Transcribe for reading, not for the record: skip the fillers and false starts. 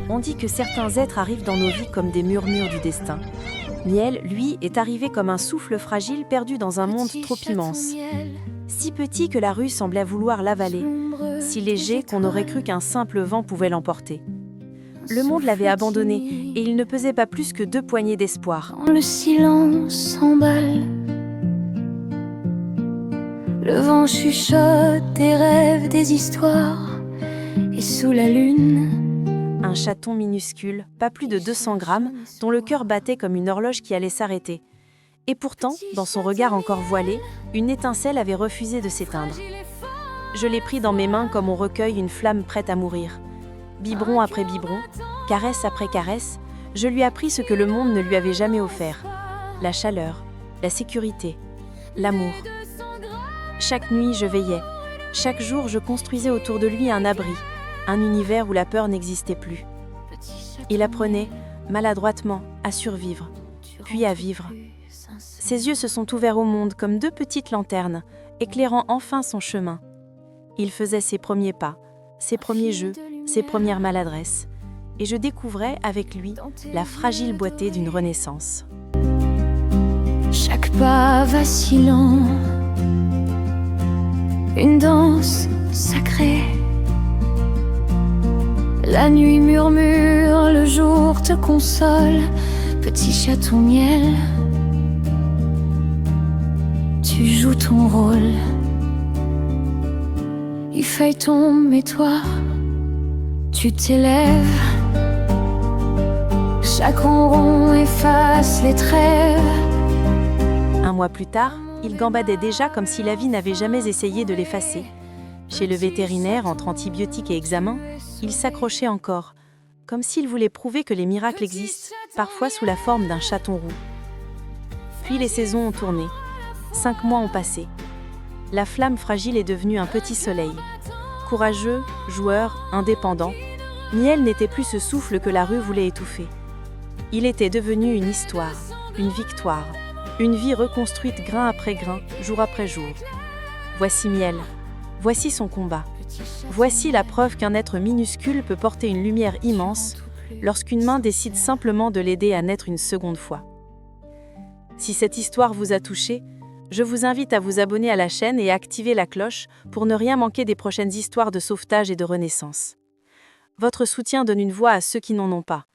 On dit que certains êtres arrivent dans nos vies comme des murmures du destin. Miel, lui, est arrivé comme un souffle fragile perdu dans un monde trop immense. Si petit que la rue semblait vouloir l'avaler, si léger qu'on aurait cru qu'un simple vent pouvait l'emporter. Le monde l'avait abandonné et il ne pesait pas plus que 2 poignées d'espoir. Quand le silence s'emballe, le vent chuchote des rêves, des histoires, et sous la lune, Un chaton minuscule, pas plus de 200 grammes, dont le cœur battait comme une horloge qui allait s'arrêter. Et pourtant, dans son regard encore voilé, une étincelle avait refusé de s'éteindre. Je l'ai pris dans mes mains comme on recueille une flamme prête à mourir. Biberon après biberon, caresse après caresse, je lui ai appris ce que le monde ne lui avait jamais offert. La chaleur, la sécurité, l'amour. Chaque nuit, je veillais. Chaque jour, je construisais autour de lui un abri, un univers où la peur n'existait plus. Il apprenait, maladroitement, à survivre, puis à vivre. Ses yeux se sont ouverts au monde comme 2 petites lanternes, éclairant enfin son chemin. Il faisait ses premiers pas, ses premiers jeux, ses premières maladresses, et je découvrais avec lui la fragile boîtier d'une renaissance. chaque pas vacillant, une danse sacrée. La nuit murmure, le jour te console, petit chaton miel. Tu joues ton rôle. Les feuilles tombent et toi, tu t'élèves. Chaque ronron efface les trêves. 1 mois plus tard, il gambadait déjà comme si la vie n'avait jamais essayé de l'effacer. Chez le vétérinaire, entre antibiotiques et examens, il s'accrochait encore, comme s'il voulait prouver que les miracles existent, parfois sous la forme d'un chaton roux. Puis les saisons ont tourné. 5 mois ont passé. La flamme fragile est devenue un petit soleil. Courageux, joueur, indépendant, Miel n'était plus ce souffle que la rue voulait étouffer. Il était devenu une histoire, une victoire, une vie reconstruite grain après grain, jour après jour. Voici Miel, voici son combat. Voici la preuve qu'un être minuscule peut porter une lumière immense lorsqu'une main décide simplement de l'aider à naître une seconde fois. Si cette histoire vous a touché, je vous invite à vous abonner à la chaîne et à activer la cloche pour ne rien manquer des prochaines histoires de sauvetage et de renaissance. Votre soutien donne une voix à ceux qui n'en ont pas.